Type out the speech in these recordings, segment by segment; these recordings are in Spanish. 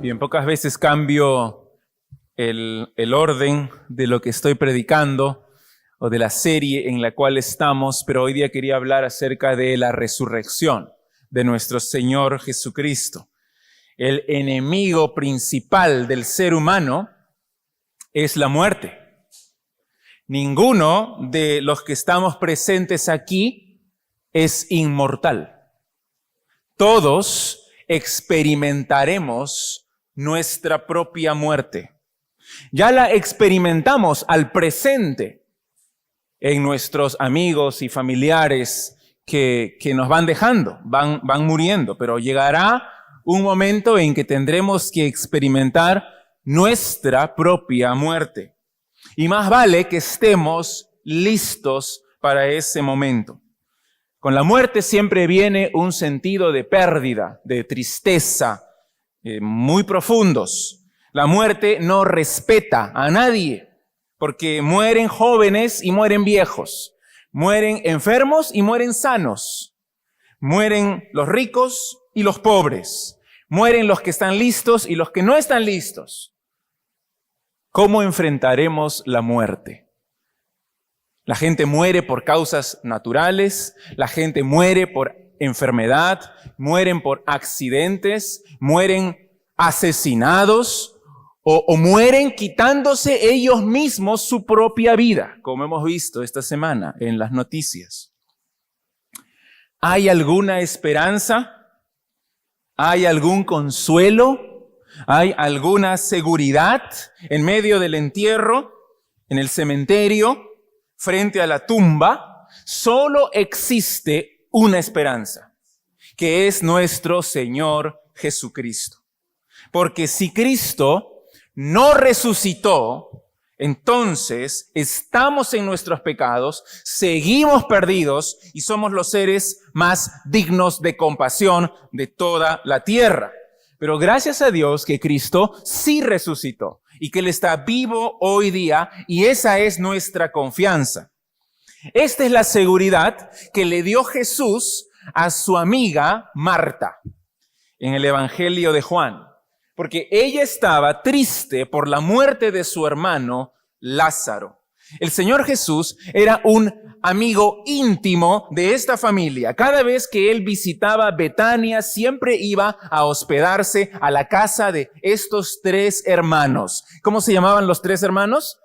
Bien, pocas veces cambio el orden de lo que estoy predicando o de la serie en la cual estamos, pero hoy día quería hablar acerca de la resurrección de nuestro Señor Jesucristo. El enemigo principal del ser humano es la muerte. Ninguno de los que estamos presentes aquí es inmortal. Todos experimentaremos nuestra propia muerte. Ya la experimentamos al presente en nuestros amigos y familiares que nos van dejando, van muriendo, pero llegará un momento en que tendremos que experimentar nuestra propia muerte. Y más vale que estemos listos para ese momento. Con la muerte siempre viene un sentido de pérdida, de tristeza, muy profundos. La muerte no respeta a nadie, porque mueren jóvenes y mueren viejos, mueren enfermos y mueren sanos, mueren los ricos y los pobres, mueren los que están listos y los que no están listos. ¿Cómo enfrentaremos la muerte? La gente muere por causas naturales, la gente muere por enfermedad, mueren por accidentes, mueren asesinados o mueren quitándose ellos mismos su propia vida, como hemos visto esta semana en las noticias. ¿Hay alguna esperanza? ¿Hay algún consuelo? ¿Hay alguna seguridad en medio del entierro, en el cementerio, frente a la tumba? Solo existe una esperanza, que es nuestro Señor Jesucristo. Porque si Cristo no resucitó, entonces estamos en nuestros pecados, seguimos perdidos y somos los seres más dignos de compasión de toda la tierra. Pero gracias a Dios que Cristo sí resucitó y que Él está vivo hoy día, y esa es nuestra confianza. Esta es la seguridad que le dio Jesús a su amiga Marta en el Evangelio de Juan, porque ella estaba triste por la muerte de su hermano Lázaro. El Señor Jesús era un amigo íntimo de esta familia. Cada vez que Él visitaba Betania, siempre iba a hospedarse a la casa de estos tres hermanos. ¿Cómo se llamaban los tres hermanos?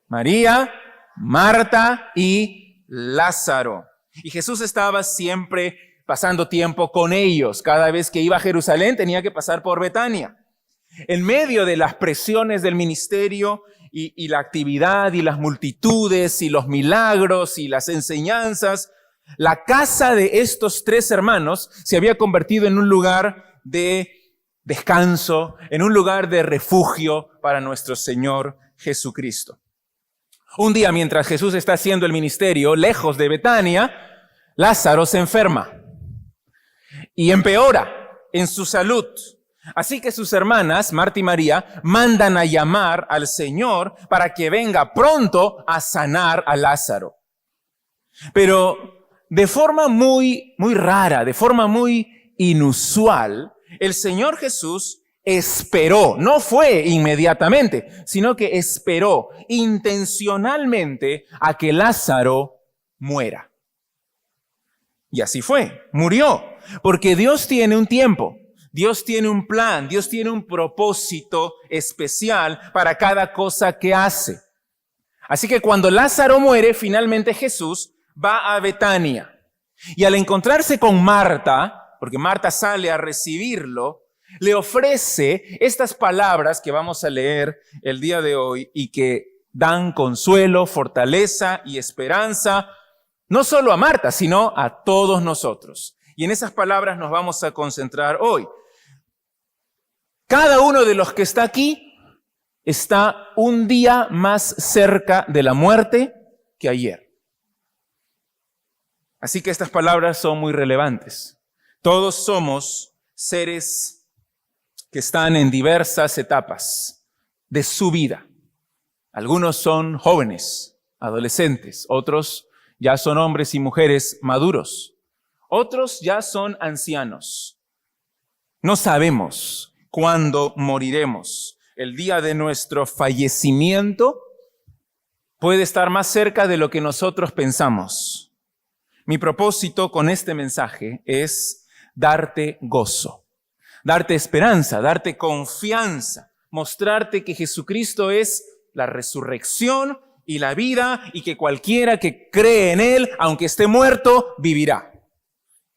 María, Marta y Lázaro. Y Jesús estaba siempre pasando tiempo con ellos. Cada vez que iba a Jerusalén tenía que pasar por Betania. En medio de las presiones del ministerio y la actividad y las multitudes y los milagros y las enseñanzas, la casa de estos tres hermanos se había convertido en un lugar de descanso, en un lugar de refugio para nuestro Señor Jesucristo. Un día, mientras Jesús está haciendo el ministerio lejos de Betania, Lázaro se enferma y empeora en su salud. Así que sus hermanas, Marta y María, mandan a llamar al Señor para que venga pronto a sanar a Lázaro. Pero de forma muy rara, de forma muy inusual, el Señor Jesús esperó, no fue inmediatamente, sino que esperó intencionalmente a que Lázaro muera. Y así fue, murió, porque Dios tiene un tiempo, Dios tiene un plan, Dios tiene un propósito especial para cada cosa que hace. Así que cuando Lázaro muere, finalmente Jesús va a Betania. Y al encontrarse con Marta, porque Marta sale a recibirlo, le ofrece estas palabras que vamos a leer el día de hoy y que dan consuelo, fortaleza y esperanza, no solo a Marta, sino a todos nosotros. Y en esas palabras nos vamos a concentrar hoy. Cada uno de los que está aquí está un día más cerca de la muerte que ayer. Así que estas palabras son muy relevantes. Todos somos seres que están en diversas etapas de su vida. Algunos son jóvenes, adolescentes, otros ya son hombres y mujeres maduros, otros ya son ancianos. No sabemos cuándo moriremos. El día de nuestro fallecimiento puede estar más cerca de lo que nosotros pensamos. Mi propósito con este mensaje es darte gozo, darte esperanza, darte confianza, mostrarte que Jesucristo es la resurrección y la vida y que cualquiera que cree en Él, aunque esté muerto, vivirá.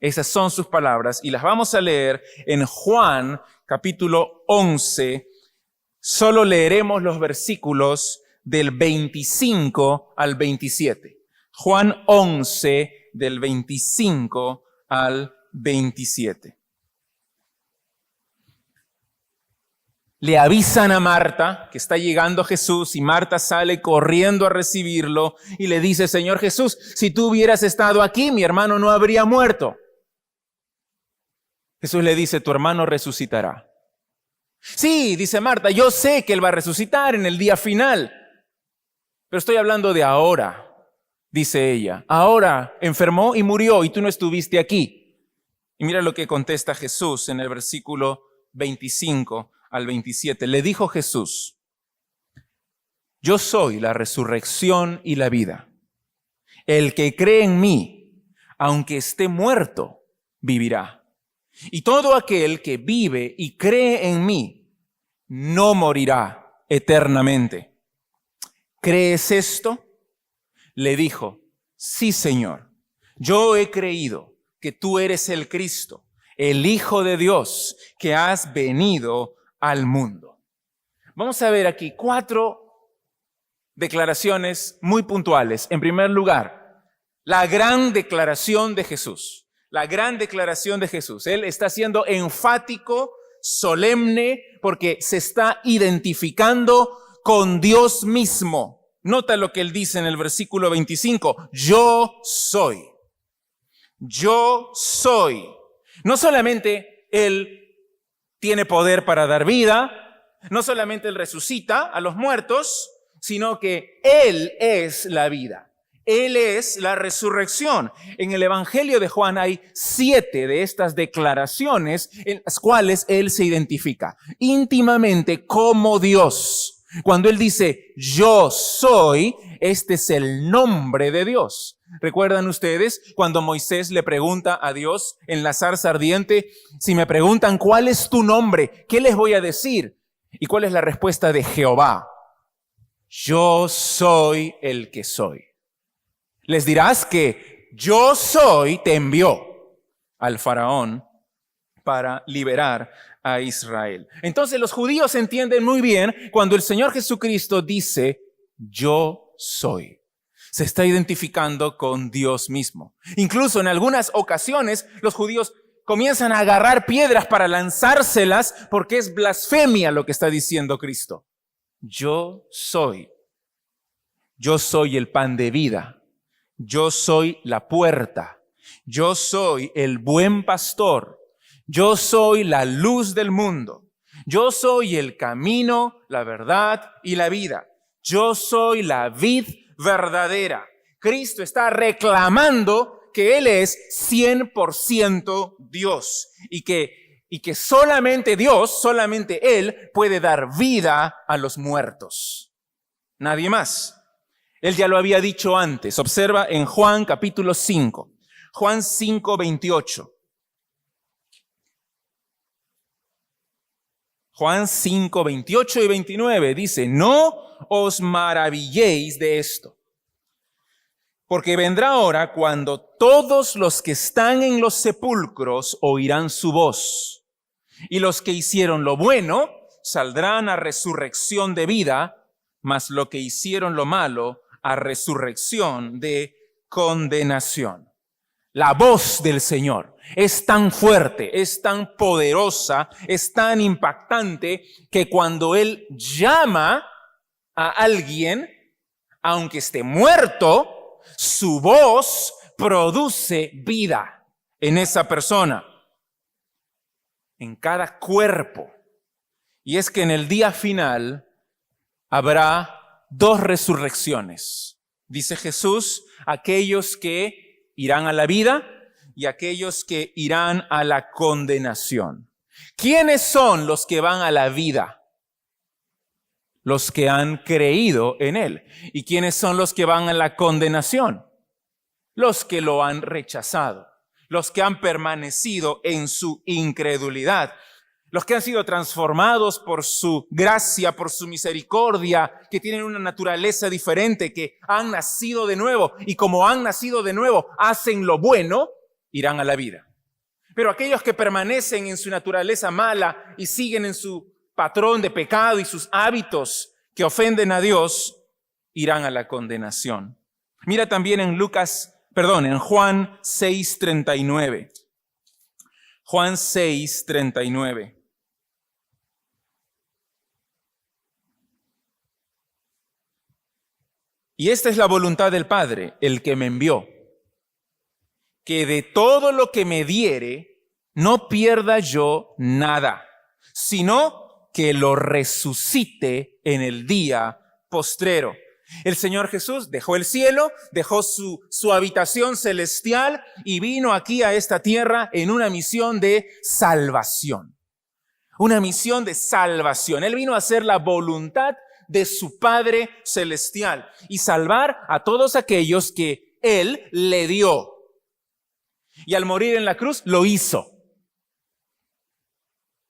Esas son sus palabras y las vamos a leer en Juan capítulo 11. Solo leeremos los versículos del 25 al 27. Juan 11, del 25 al 27. Le avisan a Marta que está llegando Jesús y Marta sale corriendo a recibirlo y le dice: Señor Jesús, si tú hubieras estado aquí, mi hermano no habría muerto. Jesús le dice: tu hermano resucitará. Sí, dice Marta, yo sé que él va a resucitar en el día final, pero estoy hablando de ahora, dice ella. Ahora enfermó y murió y tú no estuviste aquí. Y mira lo que contesta Jesús en el versículo 25 al 27. Le dijo Jesús: yo soy la resurrección y la vida. El que cree en mí, aunque esté muerto, vivirá. Y todo aquel que vive y cree en mí, no morirá eternamente. ¿Crees esto? Le dijo: sí, Señor. Yo he creído que tú eres el Cristo, el Hijo de Dios, que has venido al mundo. Vamos a ver aquí 4 declaraciones muy puntuales. En primer lugar, la gran declaración de Jesús. La gran declaración de Jesús. Él está siendo enfático, solemne, porque se está identificando con Dios mismo. Nota lo que él dice en el versículo 25. Yo soy. Yo soy. No solamente él tiene poder para dar vida, no solamente él resucita a los muertos, sino que él es la vida. Él es la resurrección. En el Evangelio de Juan hay 7 de estas declaraciones en las cuales él se identifica íntimamente como Dios. Cuando él dice, yo soy, este es el nombre de Dios. ¿Recuerdan ustedes cuando Moisés le pregunta a Dios en la zarza ardiente, si me preguntan cuál es tu nombre, ¿qué les voy a decir? ¿Y cuál es la respuesta de Jehová? Yo soy el que soy. Les dirás que yo soy te envió al faraón para liberar a Israel. Entonces los judíos entienden muy bien cuando el Señor Jesucristo dice, yo soy. Se está identificando con Dios mismo. Incluso en algunas ocasiones los judíos comienzan a agarrar piedras para lanzárselas porque es blasfemia lo que está diciendo Cristo. Yo soy. Yo soy el pan de vida. Yo soy la puerta. Yo soy el buen pastor. Yo soy la luz del mundo. Yo soy el camino, la verdad y la vida. Yo soy la vid verdadera. Cristo está reclamando que Él es 100% Dios y que solamente Dios, solamente Él puede dar vida a los muertos. Nadie más. Él ya lo había dicho antes. Observa en Juan capítulo 5. Juan 5, 28. Juan 5, 28 y 29 dice, no os maravilléis de esto, porque vendrá hora cuando todos los que están en los sepulcros oirán su voz, y los que hicieron lo bueno saldrán a resurrección de vida, mas los que hicieron lo malo a resurrección de condenación. La voz del Señor es tan fuerte, es tan poderosa, es tan impactante que cuando Él llama a alguien, aunque esté muerto, su voz produce vida en esa persona, en cada cuerpo. Y es que en el día final habrá 2 resurrecciones. Dice Jesús, aquellos que irán a la vida y aquellos que irán a la condenación. ¿Quiénes son los que van a la vida? Los que han creído en Él. ¿Y quiénes son los que van a la condenación? Los que lo han rechazado, los que han permanecido en su incredulidad, los que han sido transformados por su gracia, por su misericordia, que tienen una naturaleza diferente, que han nacido de nuevo, y como han nacido de nuevo, hacen lo bueno, irán a la vida. Pero aquellos que permanecen en su naturaleza mala y siguen en su patrón de pecado y sus hábitos que ofenden a Dios, irán a la condenación. Mira también en Juan 6:39. Juan 6:39. Y esta es la voluntad del Padre, el que me envió, que de todo lo que me diere, no pierda yo nada, sino que lo resucite en el día postrero. El Señor Jesús dejó el cielo, dejó su habitación celestial y vino aquí a esta tierra en una misión de salvación. Una misión de salvación. Él vino a hacer la voluntad de su Padre celestial y salvar a todos aquellos que Él le dio. Y al morir en la cruz lo hizo.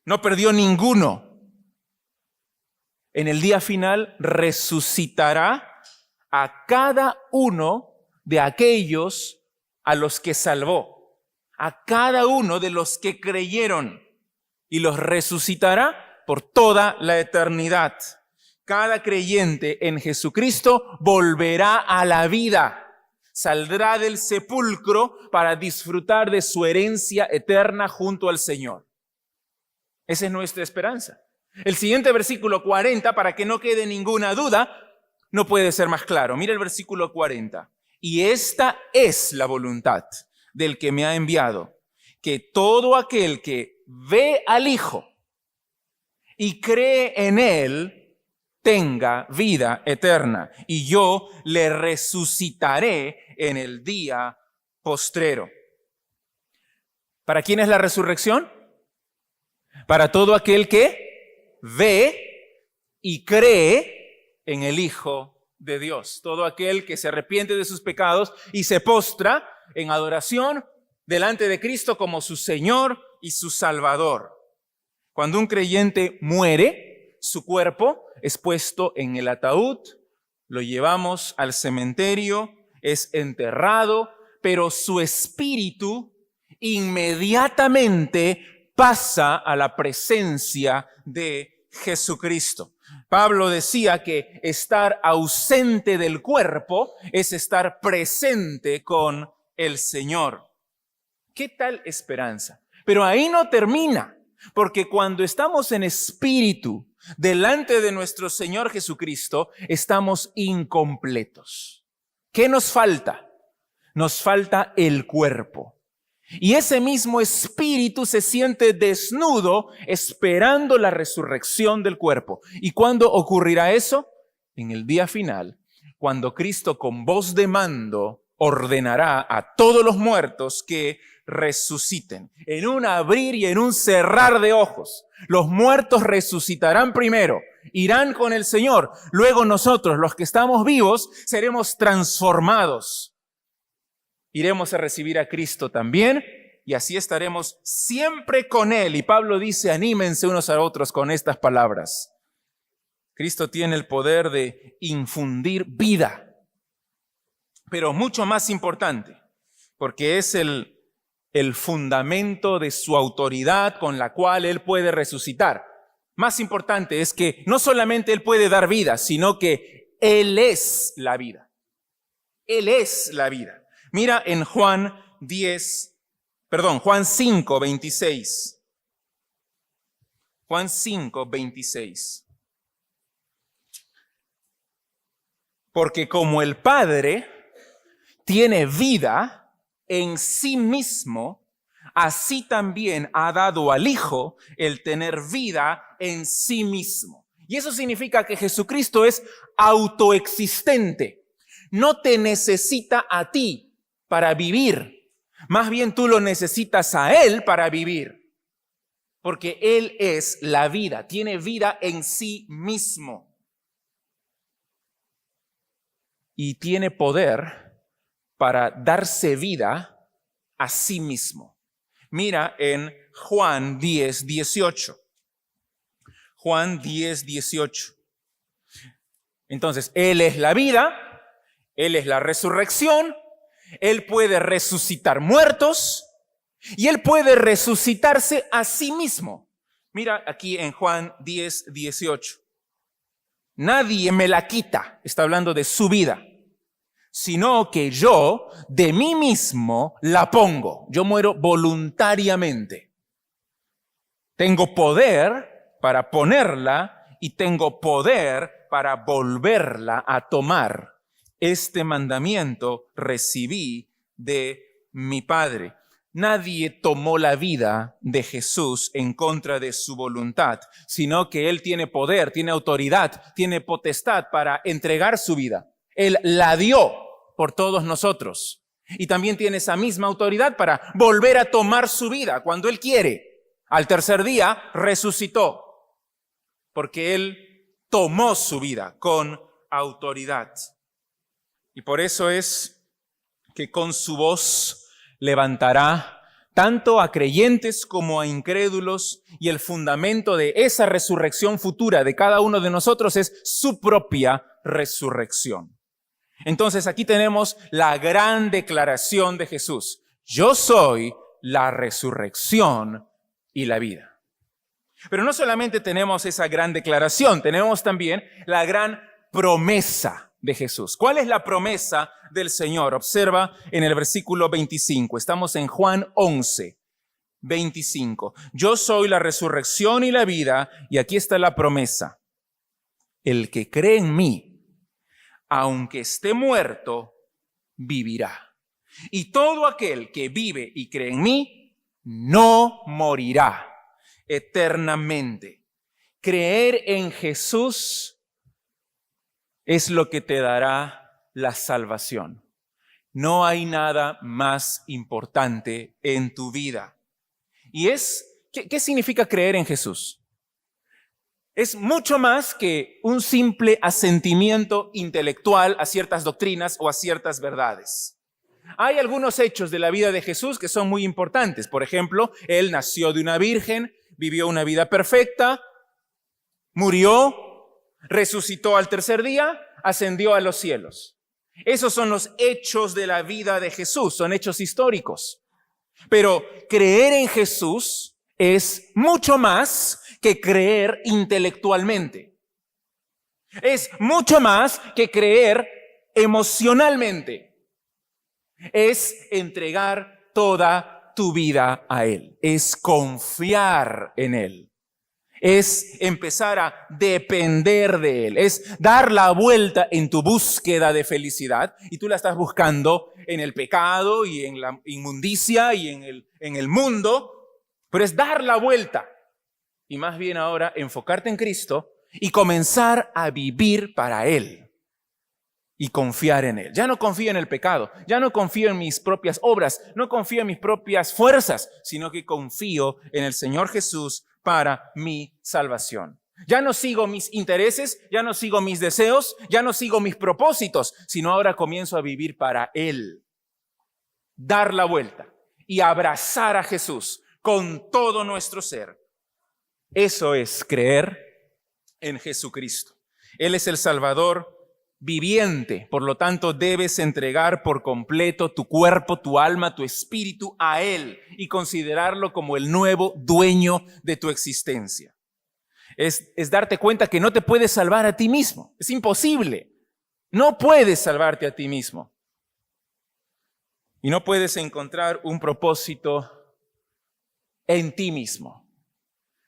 No perdió ninguno. En el día final resucitará a cada uno de aquellos a los que salvó, a cada uno de los que creyeron, y los resucitará por toda la eternidad. Cada creyente en Jesucristo volverá a la vida, saldrá del sepulcro para disfrutar de su herencia eterna junto al Señor. Esa es nuestra esperanza. El siguiente versículo 40, para que no quede ninguna duda, no puede ser más claro. Mira el versículo 40. Y esta es la voluntad del que me ha enviado, que todo aquel que ve al Hijo y cree en Él, tenga vida eterna, y yo le resucitaré en el día postrero. ¿Para quién es la resurrección? Para todo aquel que ve y cree en el Hijo de Dios. Todo aquel que se arrepiente de sus pecados y se postra en adoración delante de Cristo como su Señor y su Salvador. Cuando un creyente muere, su cuerpo es puesto en el ataúd, lo llevamos al cementerio, es enterrado, pero su espíritu inmediatamente pasa a la presencia de Jesucristo. Pablo decía que estar ausente del cuerpo es estar presente con el Señor. ¿Qué tal esperanza? Pero ahí no termina, porque cuando estamos en espíritu delante de nuestro Señor Jesucristo, estamos incompletos. ¿Qué nos falta? Nos falta el cuerpo. Y ese mismo espíritu se siente desnudo esperando la resurrección del cuerpo. ¿Y cuándo ocurrirá eso? En el día final, cuando Cristo con voz de mando ordenará a todos los muertos que resuciten. En un abrir y en un cerrar de ojos, los muertos resucitarán primero, irán con el Señor. Luego nosotros, los que estamos vivos, seremos transformados. Iremos a recibir a Cristo también y así estaremos siempre con Él. Y Pablo dice, anímense unos a otros con estas palabras. Cristo tiene el poder de infundir vida, pero mucho más importante, porque es el fundamento de su autoridad con la cual Él puede resucitar. Más importante es que no solamente Él puede dar vida, sino que Él es la vida. Él es la vida. Mira en Juan 5, 26. Juan 5, 26. Porque como el Padre tiene vida en sí mismo, así también ha dado al Hijo el tener vida en sí mismo. Y eso significa que Jesucristo es autoexistente. No te necesita a ti para vivir. Más bien tú lo necesitas a Él para vivir. porque Él es la vida, tiene vida en sí mismo. Y tiene poder para darse vida a sí mismo. Mira en Juan 10, 18. Juan 10, 18. Entonces, Él es la vida, Él es la resurrección, Él puede resucitar muertos y Él puede resucitarse a sí mismo. Mira aquí en Juan 10, 18. Nadie me la quita, está hablando de su vida, sino que yo de mí mismo la pongo. Yo muero voluntariamente. Tengo poder para ponerla y tengo poder para volverla a tomar. Este mandamiento recibí de mi Padre. Nadie tomó la vida de Jesús en contra de su voluntad, sino que Él tiene poder, tiene autoridad, tiene potestad para entregar su vida. Él la dio por todos nosotros. Y también tiene esa misma autoridad para volver a tomar su vida cuando Él quiere. Al tercer día resucitó, porque Él tomó su vida con autoridad. Y por eso es que con su voz levantará tanto a creyentes como a incrédulos, y el fundamento de esa resurrección futura de cada uno de nosotros es su propia resurrección. Entonces aquí tenemos la gran declaración de Jesús. Yo soy la resurrección y la vida. Pero no solamente tenemos esa gran declaración, tenemos también la gran promesa de Jesús. ¿Cuál es la promesa del Señor? Observa en el versículo 25. Estamos en Juan 11, 25. Yo soy la resurrección y la vida, y aquí está la promesa. El que cree en mí, aunque esté muerto, vivirá. Y todo aquel que vive y cree en mí, no morirá eternamente. Creer en Jesús es lo que te dará la salvación. No hay nada más importante en tu vida. Y ¿qué significa creer en Jesús? Es mucho más que un simple asentimiento intelectual a ciertas doctrinas o a ciertas verdades. Hay algunos hechos de la vida de Jesús que son muy importantes. Por ejemplo, Él nació de una virgen, vivió una vida perfecta, murió, resucitó al tercer día, ascendió a los cielos. Esos son los hechos de la vida de Jesús, son hechos históricos. Pero creer en Jesús es mucho más que creer intelectualmente. Es mucho más que creer emocionalmente. Es entregar toda tu vida a Él. Es confiar en Él. Es empezar a depender de Él. Es dar la vuelta en tu búsqueda de felicidad, y tú la estás buscando en el pecado y en la inmundicia y en el mundo, pero es dar la vuelta y más bien ahora enfocarte en Cristo y comenzar a vivir para Él y confiar en Él. Ya no confío en el pecado, ya no confío en mis propias obras, no confío en mis propias fuerzas, sino que confío en el Señor Jesús para mi salvación. Ya no sigo mis intereses, ya no sigo mis deseos, ya no sigo mis propósitos, sino ahora comienzo a vivir para Él. Dar la vuelta y abrazar a Jesús con todo nuestro ser. Eso es creer en Jesucristo. Él es el Salvador viviente, por lo tanto debes entregar por completo tu cuerpo, tu alma, tu espíritu a Él y considerarlo como el nuevo dueño de tu existencia. Es darte cuenta que no te puedes salvar a ti mismo. Es imposible. No puedes salvarte a ti mismo. Y no puedes encontrar un propósito en ti mismo,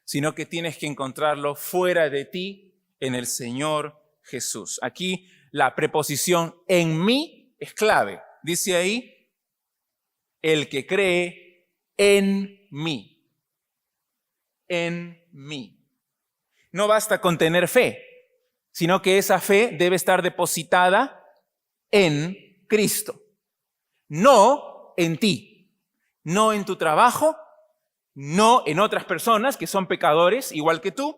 sino que tienes que encontrarlo fuera de ti, en el Señor Jesús. Aquí la preposición en mí es clave. Dice ahí, el que cree en mí. En mí. No basta con tener fe, sino que esa fe debe estar depositada en Cristo. No en ti, no en tu trabajo, no en otras personas que son pecadores igual que tú,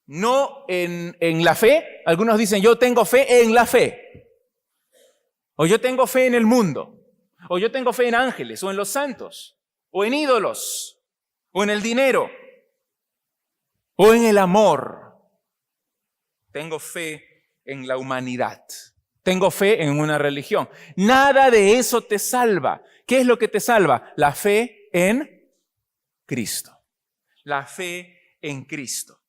no en la fe. Algunos dicen, yo tengo fe en la fe, o yo tengo fe en el mundo, o yo tengo fe en ángeles, o en los santos, o en ídolos, o en el dinero, o en el amor. Tengo fe en la humanidad. Tengo fe en una religión. Nada de eso te salva. ¿Qué es lo que te salva? La fe en Cristo. La fe en Cristo,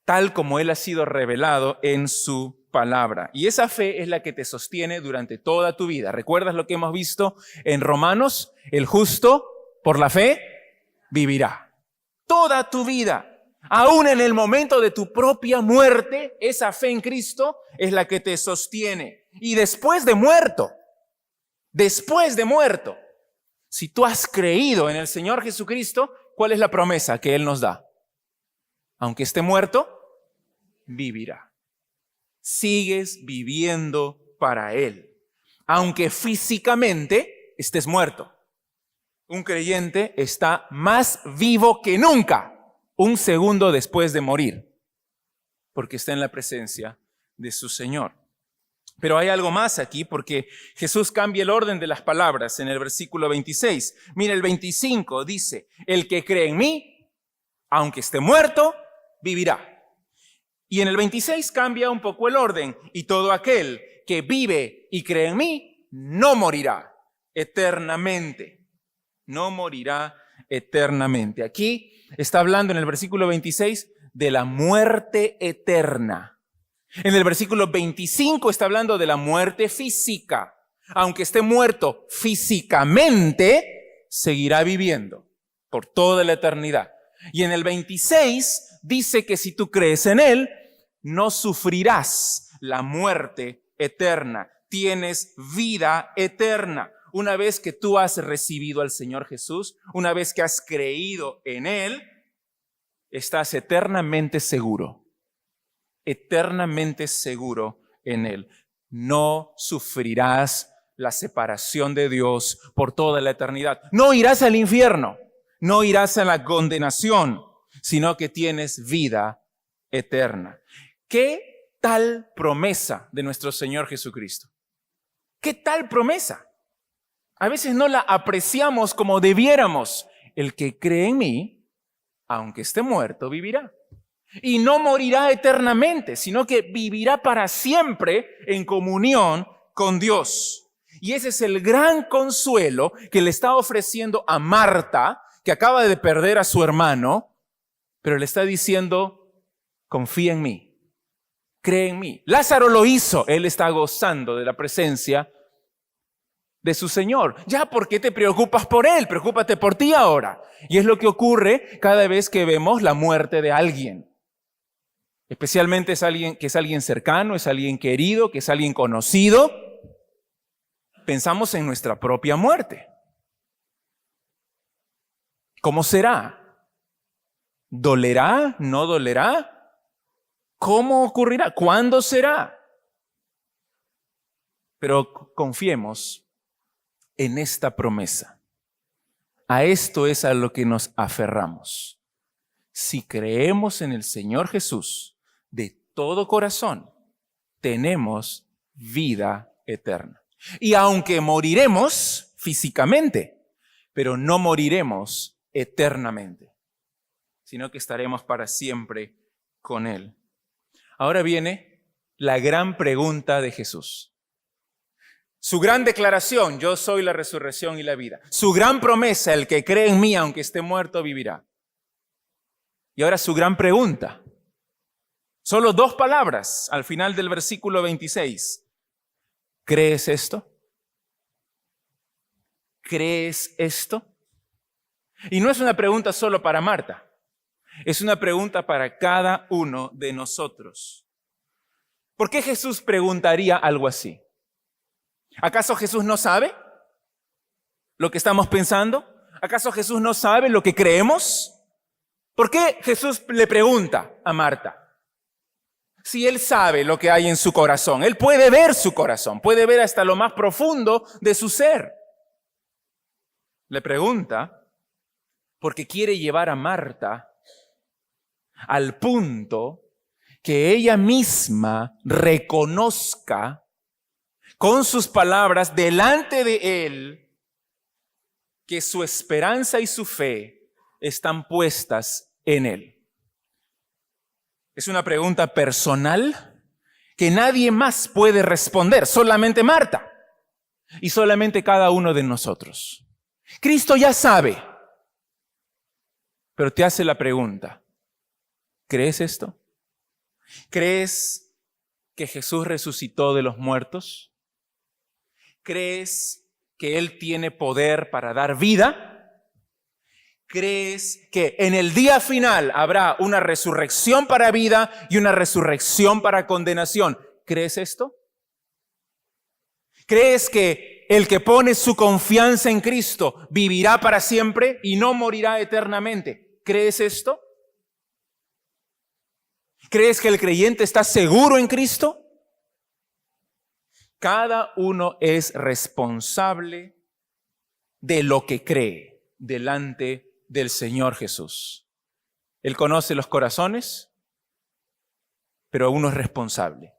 tal como Él ha sido revelado en su palabra. Y esa fe es la que te sostiene durante toda tu vida. ¿Recuerdas lo que hemos visto en Romanos? El justo por la fe vivirá. Toda tu vida. Aún en el momento de tu propia muerte, esa fe en Cristo es la que te sostiene. Y después de muerto, si tú has creído en el Señor Jesucristo, ¿cuál es la promesa que Él nos da? Aunque esté muerto, vivirá. Sigues viviendo para Él, aunque físicamente estés muerto. Un creyente está más vivo que nunca, un segundo después de morir, porque está en la presencia de su Señor. Pero hay algo más aquí, porque Jesús cambia el orden de las palabras en el versículo 26. Mira, el 25 dice, el que cree en mí, aunque esté muerto, vivirá. Y en el 26 cambia un poco el orden, y todo aquel que vive y cree en mí, no morirá eternamente. No morirá eternamente. Aquí está hablando en el versículo 26 de la muerte eterna. En el versículo 25 está hablando de la muerte física. Aunque esté muerto físicamente, seguirá viviendo por toda la eternidad. Y en el 26 dice que si tú crees en Él, no sufrirás la muerte eterna. Tienes vida eterna. Una vez que tú has recibido al Señor Jesús, una vez que has creído en Él, estás eternamente seguro en Él. No sufrirás la separación de Dios por toda la eternidad. No irás al infierno, no irás a la condenación, sino que tienes vida eterna. ¿Qué tal promesa de nuestro Señor Jesucristo? ¿Qué tal promesa? A veces no la apreciamos como debiéramos. El que cree en mí, aunque esté muerto, vivirá. Y no morirá eternamente, sino que vivirá para siempre en comunión con Dios. Y ese es el gran consuelo que le está ofreciendo a Marta, que acaba de perder a su hermano, pero le está diciendo, confía en mí, cree en mí. Lázaro lo hizo, él está gozando de la presencia de su Señor. Ya, ¿por qué te preocupas por Él? Preocúpate por ti ahora. Y es lo que ocurre cada vez que vemos la muerte de alguien. Especialmente es alguien que es alguien cercano, es alguien querido, que es alguien conocido. Pensamos en nuestra propia muerte. ¿Cómo será? ¿Dolerá? ¿No dolerá? ¿Cómo ocurrirá? ¿Cuándo será? Pero confiemos en esta promesa. A esto es a lo que nos aferramos. Si creemos en el Señor Jesús de todo corazón, tenemos vida eterna. Y aunque moriremos físicamente, pero no moriremos eternamente, sino que estaremos para siempre con Él. Ahora viene la gran pregunta de Jesús. Su gran declaración, yo soy la resurrección y la vida. Su gran promesa, el que cree en mí, aunque esté muerto, vivirá. Y ahora su gran pregunta. Solo 2 palabras al final del versículo 26. ¿Crees esto? ¿Crees esto? Y no es una pregunta solo para Marta. Es una pregunta para cada uno de nosotros. ¿Por qué Jesús preguntaría algo así? ¿Acaso Jesús no sabe lo que estamos pensando? ¿Acaso Jesús no sabe lo que creemos? ¿Por qué Jesús le pregunta a Marta? Si Él sabe lo que hay en su corazón, Él puede ver su corazón, puede ver hasta lo más profundo de su ser. Le pregunta porque quiere llevar a Marta al punto que ella misma reconozca con sus palabras delante de Él que su esperanza y su fe están puestas en Él. Es una pregunta personal que nadie más puede responder, solamente Marta y solamente cada uno de nosotros. Cristo ya sabe, pero te hace la pregunta, ¿crees esto? ¿Crees que Jesús resucitó de los muertos? ¿Crees que Él tiene poder para dar vida? ¿Crees que en el día final habrá una resurrección para vida y una resurrección para condenación? ¿Crees esto? ¿Crees que el que pone su confianza en Cristo vivirá para siempre y no morirá eternamente? ¿Crees esto? ¿Crees que el creyente está seguro en Cristo? Cada uno es responsable de lo que cree delante del Señor Jesús. Él conoce los corazones, pero uno es responsable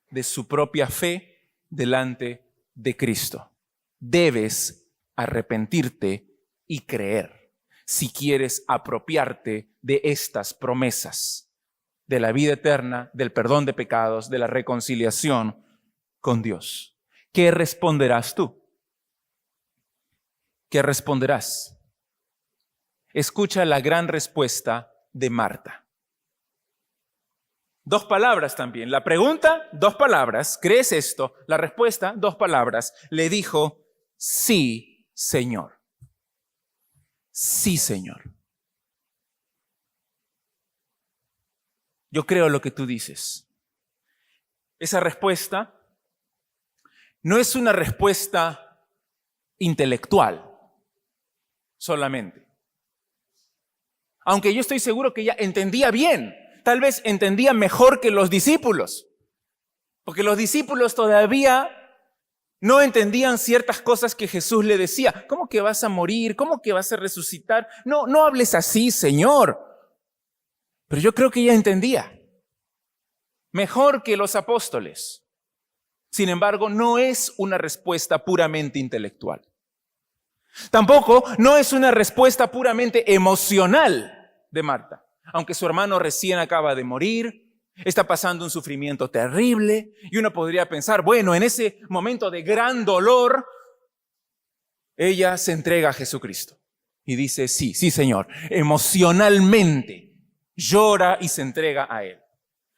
de su propia fe delante de Cristo. Debes arrepentirte y creer si quieres apropiarte de estas promesas, de la vida eterna, del perdón de pecados, de la reconciliación con Dios. ¿Qué responderás tú? ¿Qué responderás? Escucha la gran respuesta de Marta. 2 palabras también. La pregunta, 2 palabras. ¿Crees esto? La respuesta, 2 palabras. Le dijo, sí, Señor. Sí, Señor. Yo creo lo que tú dices. Esa respuesta no es una respuesta intelectual solamente. Aunque yo estoy seguro que ella entendía bien, tal vez entendía mejor que los discípulos, porque los discípulos todavía no entendían ciertas cosas que Jesús le decía. ¿Cómo que vas a morir? ¿Cómo que vas a resucitar? No hables así, Señor. Pero yo creo que ella entendía mejor que los apóstoles. Sin embargo, no es una respuesta puramente intelectual. Tampoco no es una respuesta puramente emocional de Marta. Aunque su hermano recién acaba de morir, está pasando un sufrimiento terrible, y uno podría pensar, bueno, en ese momento de gran dolor, ella se entrega a Jesucristo y dice, sí, Señor, emocionalmente llora y se entrega a Él.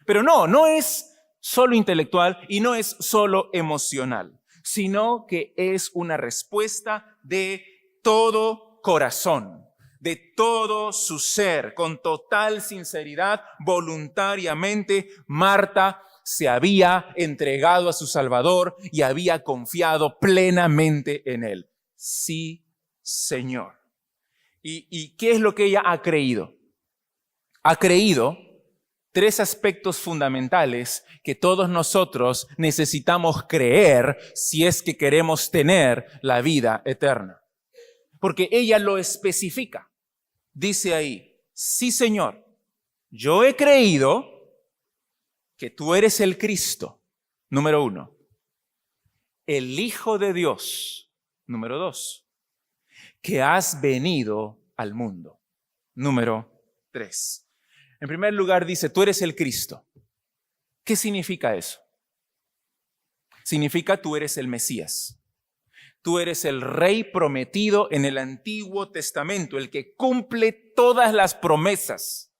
Pero no es solo intelectual y no es solo emocional, sino que es una respuesta de todo corazón, de todo su ser, con total sinceridad, voluntariamente. Marta se había entregado a su Salvador y había confiado plenamente en Él. Sí, Señor. ¿Y qué es lo que ella ha creído? Ha creído 3 aspectos fundamentales que todos nosotros necesitamos creer si es que queremos tener la vida eterna. Porque ella lo especifica. Dice ahí, sí, Señor, yo he creído que tú eres el Cristo, número 1. El Hijo de Dios, número 2. Que has venido al mundo, número 3. En primer lugar dice, tú eres el Cristo. ¿Qué significa eso? Significa tú eres el Mesías. Tú eres el Rey prometido en el Antiguo Testamento, el que cumple todas las promesas.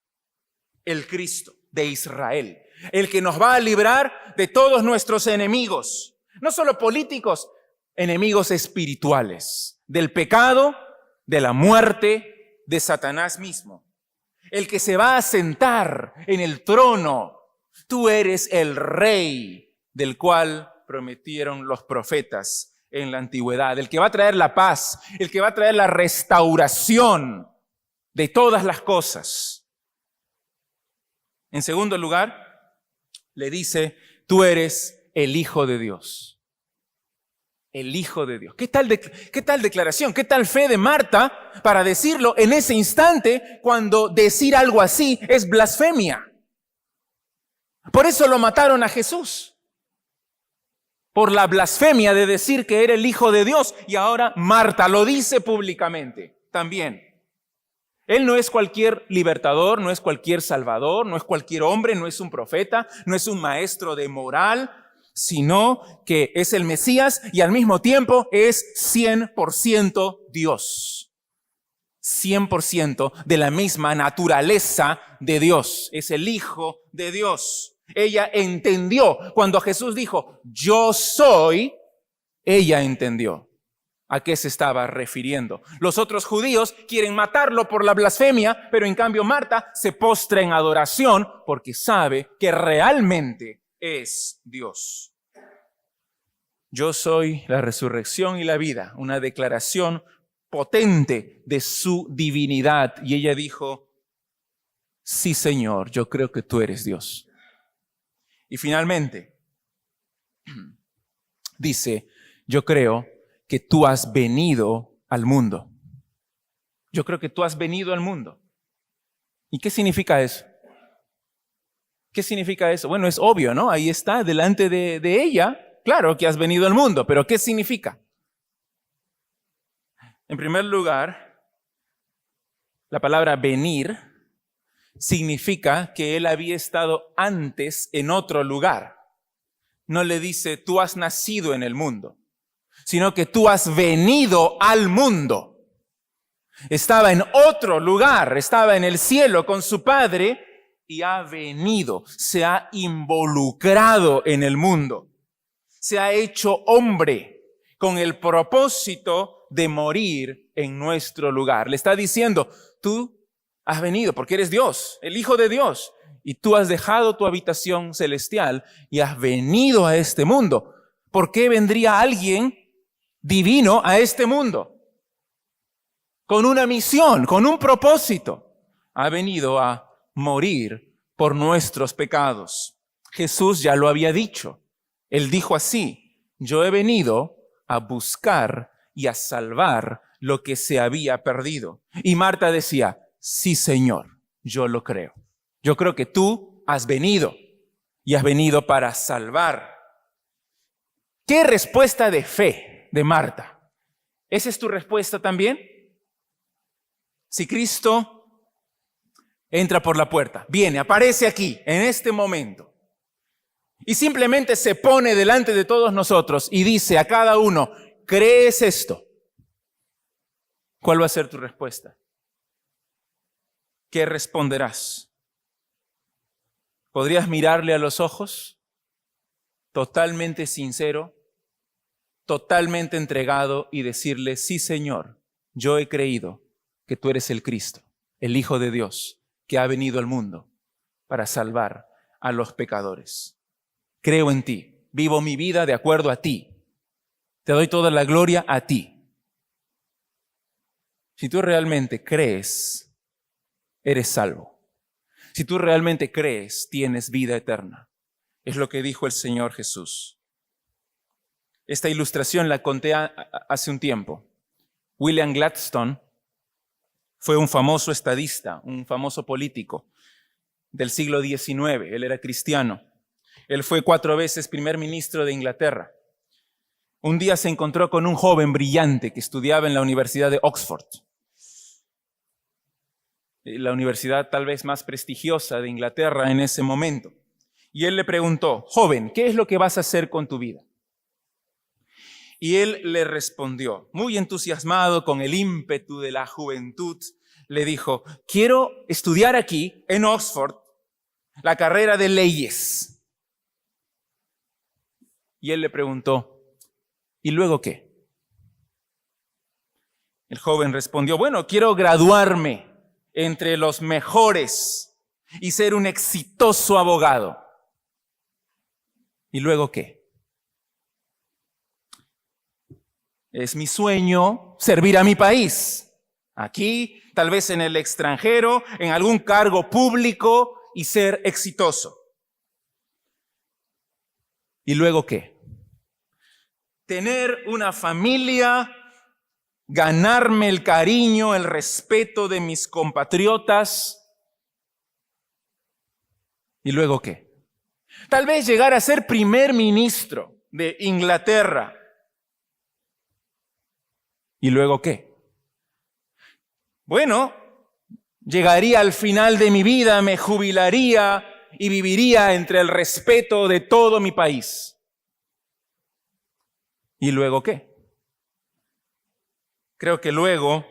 El Cristo de Israel, el que nos va a librar de todos nuestros enemigos, no solo políticos, enemigos espirituales, del pecado, de la muerte, de Satanás mismo. El que se va a sentar en el trono. Tú eres el Rey del cual prometieron los profetas en la antigüedad, el que va a traer la paz, el que va a traer la restauración de todas las cosas. En segundo lugar, le dice, tú eres el Hijo de Dios. El Hijo de Dios. ¿Qué tal declaración? ¿Qué tal fe de Marta para decirlo en ese instante, cuando decir algo así es blasfemia. Por eso lo mataron a Jesús. Por la blasfemia de decir que era el Hijo de Dios. Y ahora Marta lo dice públicamente también. Él no es cualquier libertador, no es cualquier salvador, no es cualquier hombre, no es un profeta, no es un maestro de moral, sino que es el Mesías y al mismo tiempo es 100% Dios. 100% de la misma naturaleza de Dios. Es el Hijo de Dios. Ella entendió cuando Jesús dijo, yo soy, ella entendió a qué se estaba refiriendo. Los otros judíos quieren matarlo por la blasfemia, pero en cambio Marta se postra en adoración porque sabe que realmente es Dios. Yo soy la resurrección y la vida, una declaración potente de su divinidad. Y ella dijo, sí, Señor, yo creo que tú eres Dios. Y finalmente, dice, yo creo que tú has venido al mundo. Yo creo que tú has venido al mundo. ¿Y qué significa eso? ¿Qué significa eso? Bueno, es obvio, ¿no? Ahí está, delante de ella, claro que has venido al mundo, pero ¿qué significa? En primer lugar, la palabra venir significa que él había estado antes en otro lugar. No le dice, tú has nacido en el mundo, sino que tú has venido al mundo. Estaba en otro lugar, estaba en el cielo con su Padre y ha venido, se ha involucrado en el mundo. Se ha hecho hombre con el propósito de morir en nuestro lugar. Le está diciendo, tú has venido porque eres Dios, el Hijo de Dios, y tú has dejado tu habitación celestial y has venido a este mundo. ¿Por qué vendría alguien divino a este mundo? Con una misión, con un propósito. Ha venido a morir por nuestros pecados. Jesús ya lo había dicho. Él dijo así, yo he venido a buscar y a salvar lo que se había perdido. Y Marta decía, sí, Señor, yo lo creo. Yo creo que tú has venido y has venido para salvar. ¿Qué respuesta de fe de Marta? ¿Esa es tu respuesta también? Si Cristo entra por la puerta, viene, aparece aquí, en este momento, y simplemente se pone delante de todos nosotros y dice a cada uno, ¿crees esto? ¿Cuál va a ser tu respuesta? ¿Qué responderás? ¿Podrías mirarle a los ojos, totalmente sincero, totalmente entregado y decirle, sí, Señor, yo he creído que tú eres el Cristo, el Hijo de Dios, que ha venido al mundo para salvar a los pecadores? Creo en ti, vivo mi vida de acuerdo a ti. Te doy toda la gloria a ti. Si tú realmente crees, eres salvo. Si tú realmente crees, tienes vida eterna. Es lo que dijo el Señor Jesús. Esta ilustración la conté hace un tiempo. William Gladstone fue un famoso estadista, un famoso político del siglo XIX. Él era cristiano. Él fue 4 veces primer ministro de Inglaterra. Un día se encontró con un joven brillante que estudiaba en la Universidad de Oxford, la universidad tal vez más prestigiosa de Inglaterra en ese momento. Y él le preguntó, joven, ¿qué es lo que vas a hacer con tu vida? Y él le respondió, muy entusiasmado con el ímpetu de la juventud, le dijo, quiero estudiar aquí en Oxford la carrera de leyes. Y él le preguntó, ¿y luego qué? El joven respondió, bueno, quiero graduarme entre los mejores y ser un exitoso abogado. ¿Y luego qué? Es mi sueño servir a mi país, aquí, tal vez en el extranjero, en algún cargo público y ser exitoso. ¿Y luego qué? Tener una familia ganarme el cariño, el respeto de mis compatriotas. ¿Y luego qué? Tal vez llegar a ser primer ministro de Inglaterra. ¿Y luego qué? Bueno, llegaría al final de mi vida, me jubilaría y viviría entre el respeto de todo mi país. ¿Y luego qué? Creo que luego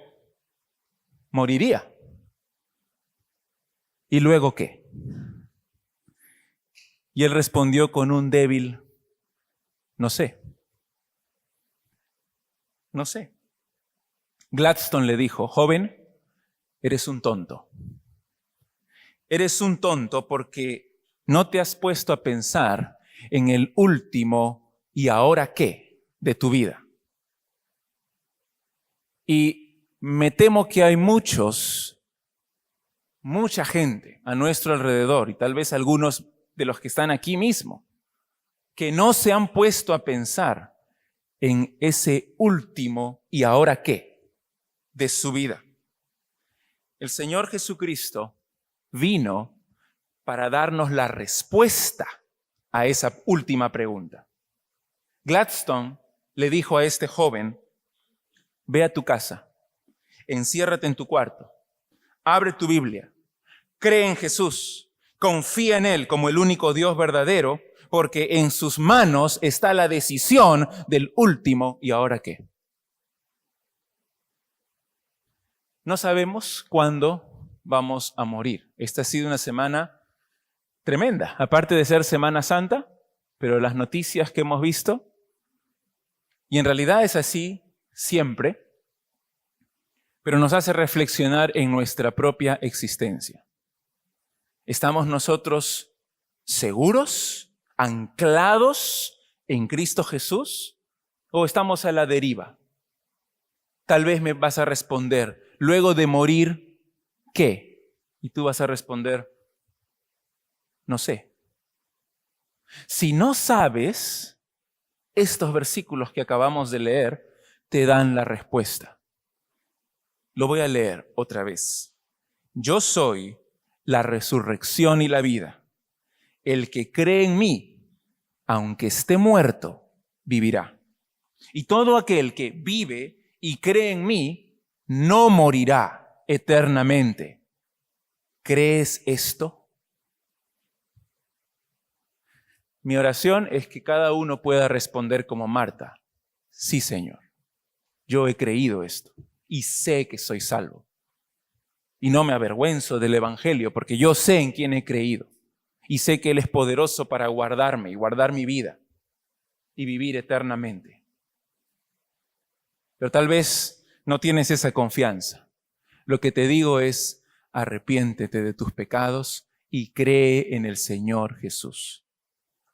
moriría. ¿Y luego qué? Y él respondió con un débil, no sé. No sé. Gladstone le dijo, joven, eres un tonto. Eres un tonto porque no te has puesto a pensar en el último ¿y ahora qué? De tu vida. Y me temo que hay mucha gente a nuestro alrededor, y tal vez algunos de los que están aquí mismo, que no se han puesto a pensar en ese último ¿y ahora qué? De su vida. El Señor Jesucristo vino para darnos la respuesta a esa última pregunta. Gladstone le dijo a este joven, ve a tu casa, enciérrate en tu cuarto, abre tu Biblia, cree en Jesús, confía en Él como el único Dios verdadero, porque en sus manos está la decisión del último ¿y ahora qué? No sabemos cuándo vamos a morir. Esta ha sido una semana tremenda, aparte de ser Semana Santa, pero las noticias que hemos visto, y en realidad es así siempre, pero nos hace reflexionar en nuestra propia existencia. ¿Estamos nosotros seguros, anclados en Cristo Jesús, o estamos a la deriva? Tal vez me vas a responder, luego de morir, ¿qué? Y tú vas a responder, no sé. Si no sabes, estos versículos que acabamos de leer te dan la respuesta. Lo voy a leer otra vez. Yo soy la resurrección y la vida. El que cree en mí, aunque esté muerto, vivirá. Y todo aquel que vive y cree en mí, no morirá eternamente. ¿Crees esto? Mi oración es que cada uno pueda responder como Marta. Sí, Señor, yo he creído esto y sé que soy salvo. Y no me avergüenzo del Evangelio porque yo sé en quién he creído. Y sé que Él es poderoso para guardarme y guardar mi vida y vivir eternamente. Pero tal vez no tienes esa confianza. Lo que te digo es, arrepiéntete de tus pecados y cree en el Señor Jesús.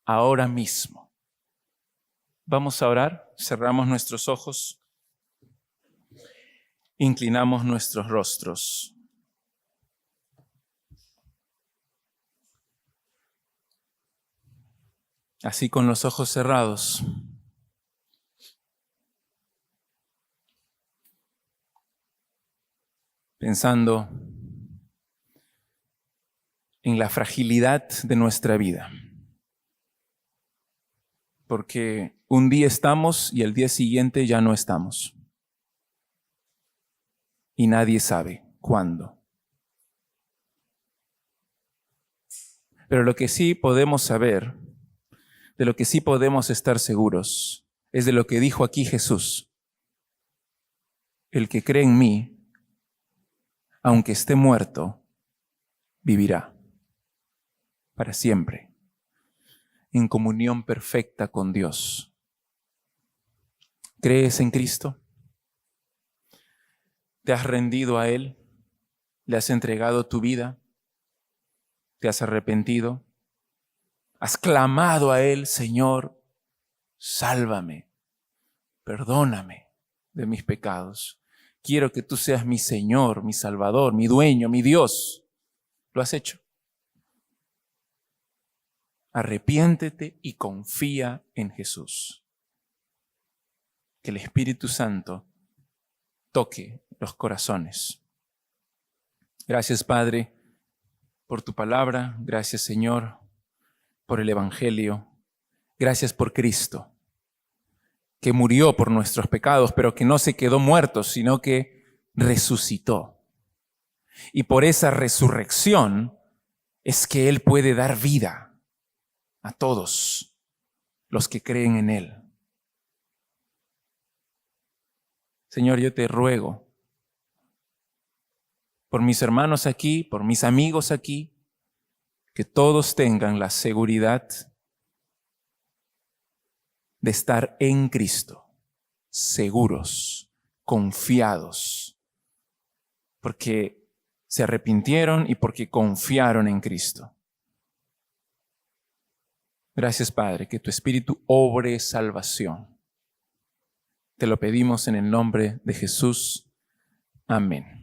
Ahora mismo. Vamos a orar, cerramos nuestros ojos, inclinamos nuestros rostros. Así con los ojos cerrados. Pensando en la fragilidad de nuestra vida. Porque un día estamos y el día siguiente ya no estamos. Y nadie sabe cuándo. Pero lo que sí podemos saber, de lo que sí podemos estar seguros, es de lo que dijo aquí Jesús. El que cree en mí, aunque esté muerto, vivirá para siempre, en comunión perfecta con Dios. ¿Crees en Cristo? ¿Te has rendido a Él? ¿Le has entregado tu vida? ¿Te has arrepentido? ¿Has clamado a Él, Señor, sálvame, perdóname de mis pecados? Quiero que tú seas mi Señor, mi Salvador, mi dueño, mi Dios. ¿Lo has hecho? Arrepiéntete y confía en Jesús. Que el Espíritu Santo toque los corazones. Gracias, Padre, por tu palabra. Gracias, Señor, por el Evangelio. Gracias por Cristo, que murió por nuestros pecados, pero que no se quedó muerto, sino que resucitó. Y por esa resurrección es que Él puede dar vida a todos los que creen en Él. Señor, yo te ruego por mis hermanos aquí, por mis amigos aquí, que todos tengan la seguridad de estar en Cristo, seguros, confiados, porque se arrepintieron y porque confiaron en Cristo. Gracias, Padre, que tu Espíritu obre salvación. Te lo pedimos en el nombre de Jesús. Amén.